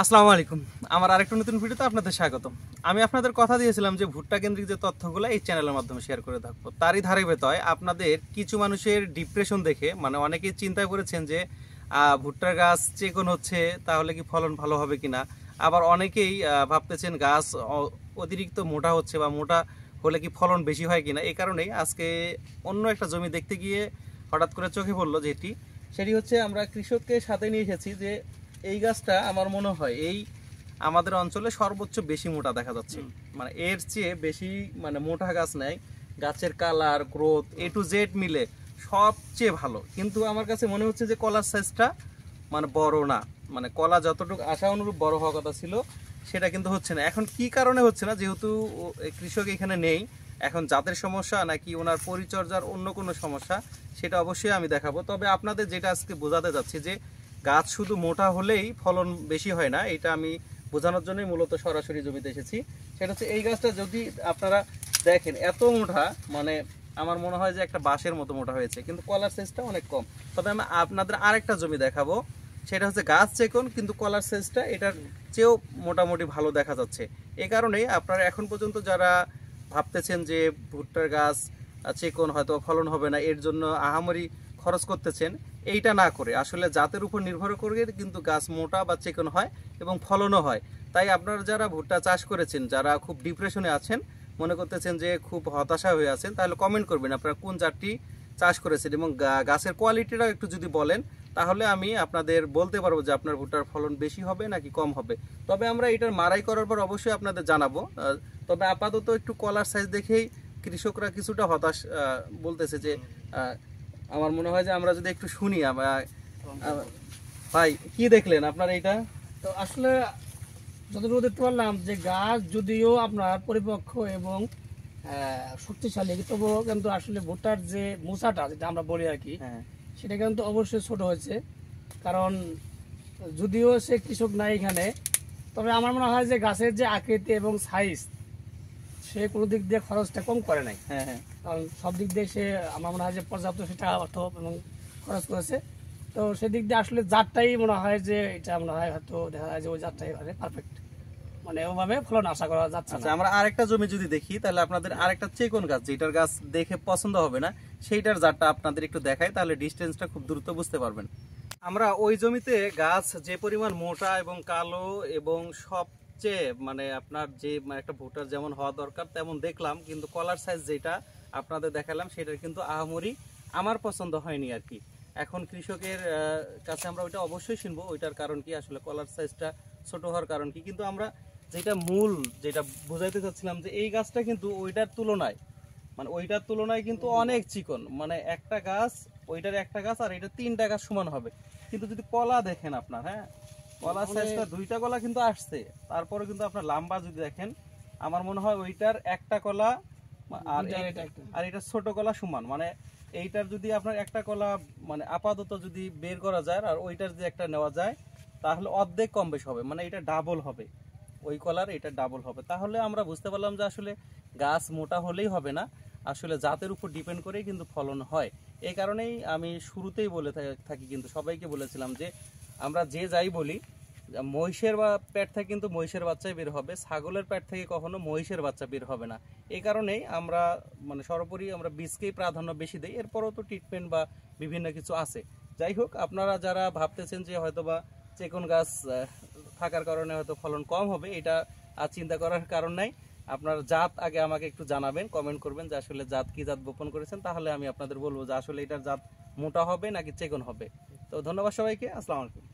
আসসালামু আলাইকুম। আমার আরেকটা নতুন ভিডিওতে আপনাদের স্বাগতম। আমি আপনাদের কথা দিয়েছিলাম যে ভুট্টা কেন্দ্রিক যে তথ্যগুলো এই চ্যানেলের মাধ্যমে শেয়ার করে থাকবো। তারই ধারাবাহিকতায় আপনাদের কিছু মানুষের ডিপ্রেশন দেখে মানে অনেকেই চিন্তা করেছেন যে ভুট্টার গাছ চেকন হচ্ছে, তাহলে কি ফলন ভালো হবে কিনা। আবার অনেকেই ভাবতেছেন গাছ অতিরিক্ত মোটা হচ্ছে বা মোটা হলে কি ফলন বেশি হয় কিনা। এই কারণেই আজকে অন্য একটা জমি দেখতে গিয়ে হঠাৎ করে চোখে পড়লো যেটি সেটি হচ্ছে আমরা কৃষককে সাথে নিয়ে এসেছি যে এই গাছটা আমার মনে হয় এই আমাদের অঞ্চলে সর্বোচ্চ বেশি মোটা দেখা যাচ্ছে। মানে এর চেয়ে বেশি মানে মোটা গাছ নেই। গাছের colour, growth, A to Z মিলে সবচেয়ে ভালো। কিন্তু আমার কাছে মনে হচ্ছে যে কলার সাইজটা মানে বড় না, মানে কলা যতটুকু আশা অনুরূপ বড় হওয়ার কথা ছিল সেটা কিন্তু হচ্ছে না। এখন কি কারণে হচ্ছে না, যেহেতু কৃষক এখানে নেই, এখন জাতের সমস্যা নাকি ওনার পরিচর্যার অন্য কোনো সমস্যা সেটা অবশ্যই আমি দেখাবো। তবে আপনাদের যেটা আজকে বোঝাতে যাচ্ছি যে গাছ শুধু মোটা হলেই ফলন বেশি হয় না, এটা আমি বোঝানোর জন্যই মূলত সরাসরি জমিতে এসেছি। সেটা হচ্ছে এই গাছটা যদি আপনারা দেখেন এত মোটা, মানে আমার মনে হয় যে একটা বাঁশের মতো মোটা হয়েছে, কিন্তু কলার সাইজটা অনেক কম। তবে আমি আপনাদের আরেকটা জমি দেখাবো, সেটা হচ্ছে গাছ চেকন কিন্তু কলার সাইজটা এটার চেয়েও মোটামুটি ভালো দেখা যাচ্ছে। এই কারণেই আপনারা এখন পর্যন্ত যারা ভাবতেছেন যে ভুট্টার গাছ চেকন হয়তো ফলন হবে না, এর জন্য আহামরি খরচ করতেছেন, এইটা না করে আসলে জাতের উপর নির্ভর করে কিন্তু গাছ মোটা বা চিকন হয় এবং ফলনও হয়। তাই আপনারা যারা ভুট্টা চাষ করেছেন, যারা খুব ডিপ্রেশনে আছেন, মনে করতেছেন যে খুব হতাশা হয়ে আছেন, তাহলে কমেন্ট করবেন আপনারা কোন জাতটি চাষ করেছেন এবং গাছের কোয়ালিটিটাও একটু যদি বলেন, তাহলে আমি আপনাদের বলতে পারবো যে আপনার ভুট্টার ফলন বেশি হবে নাকি কম হবে। তবে আমরা এটার মারাই করার পর অবশ্যই আপনাদের জানাবো। তবে আপাতত একটু কলার সাইজ দেখেই কৃষকরা কিছুটা হতাশ বলতেছে যে আমার মনে হয় যে আমরা যদি একটু শুনি। ভাই কি দেখলেন আপনার এইটা? তো আসলে যতটুকু দেখতে পারলাম যে গাছ যদিও আপনার পরিপক্ক এবং শক্তিশালী, তবুও কিন্তু আসলে ভুট্টার যে মোচাটা যেটা আমরা বলি আর কি, হ্যাঁ, সেটা কিন্তু অবশ্যই ছোট হয়েছে। কারণ যদিও সে কৃষক নাই এখানে, তবে আমার মনে হয় যে গাছের যে আকৃতি এবং সাইজ, সে কোনো দিক দিয়ে খরচটা কম করে নাই। হ্যাঁ, হ্যাঁ, কারণ সব দিক দিয়ে সে আমার মনে হয় যে পর্যাপ্ত সেটা অর্থ এবং খরচ করেছে। তো সেদিক দিয়ে আসলে জাতটাই মনে হয় যে এটা মনে হয় হয়তো দেখা যায় যে ওই জাতটাই পারফেক্ট, মানে ওভাবে ফলন আশা করা যাচ্ছে আচ্ছা না। আমরা আরেকটা জমি যদি দেখি, তাহলে আপনাদের আরেকটা চেকন গাছ যেটার গাছ দেখে পছন্দ হবে না, সেইটার জাতটা আপনাদের একটু দেখাই, তাহলে ডিস্টেন্সটা খুব দ্রুত বুঝতে পারবেন। আমরা ওই জমিতে গাছ যে পরিমাণ মোটা এবং কালো এবং সবচেয়ে মানে আপনার যে মানে একটা ভুট্টার যেমন হওয়া দরকার তেমন দেখলাম, কিন্তু কলার সাইজ যেটা আপনাদের দেখালাম সেটার কিন্তু আহামরি আমার পছন্দ হয়নি আর কি। এখন কৃষকের কাছে আমরা ওইটা অবশ্যই শুনবো, ওইটার কারণ কি, আসলে কলার সাইজটা ছোট হওয়ার কারণ কি। কিন্তু আমরা যেটা মূল যেটা বোঝাইতে চাচ্ছিলাম যে এই গাছটা কিন্তু ওইটার তুলনায় কিন্তু অনেক চিকন, মানে একটা গাছ, ওইটার একটা গাছ আর এটা তিনটা গাছ সমান হবে। কিন্তু যদি কলা দেখেন আপনার, হ্যাঁ কলার সাইজটা দুইটা কলা কিন্তু আসছে, তারপরে কিন্তু আপনার লম্বা যদি দেখেন, আমার মনে হয় ওইটার একটা কলা আর আর এটা ছোট কলা সমান। মানে এইটার যদি আপনার একটা কলা মানে আপাতত যদি বের করা যায় আর ওইটার যদি একটা নেওয়া যায়, তাহলে অর্ধেক কম বেশি হবে, মানে এটা ডাবল হবে, ওই কলার এটা ডাবল হবে। তাহলে আমরা বুঝতে পারলাম যে আসলে গাছ মোটা হলেই হবে না, আসলে জাতের উপর ডিপেন্ড করেই কিন্তু ফলন হয়। এই কারণেই আমি শুরুতেই বলে থাকি, কিন্তু সবাইকে বলেছিলাম যে আমরা যে যাই বলি, মহিষের বা পেট থেকে কিন্তু মহিষের বাচ্চাই বের হবে, ছাগলের পেট থেকে কখনো মহিষের বাচ্চা বের হবে না। এই কারণেই আমরা মানে সর্বোপরি আমরা বীজকেই প্রাধান্য বেশি দিই, এরপরও তো ট্রিটমেন্ট বা বিভিন্ন কিছু আছে। যাই হোক, আপনারা যারা ভাবতেছেন যে হয়তোবা চেকন গাছ থাকার কারণে হয়তো ফলন কম হবে, এটা আর চিন্তা করার কারণ নাই। আপনার জাত আগে আমাকে একটু জানাবেন, কমেন্ট করবেন যে আসলে জাত কি জাত বপন করেছেন, তাহলে আমি আপনাদের বলবো যে আসলে এটার জাত মোটা হবে নাকি চেকন হবে। তো ধন্যবাদ সবাইকে, আসসালামু আলাইকুম।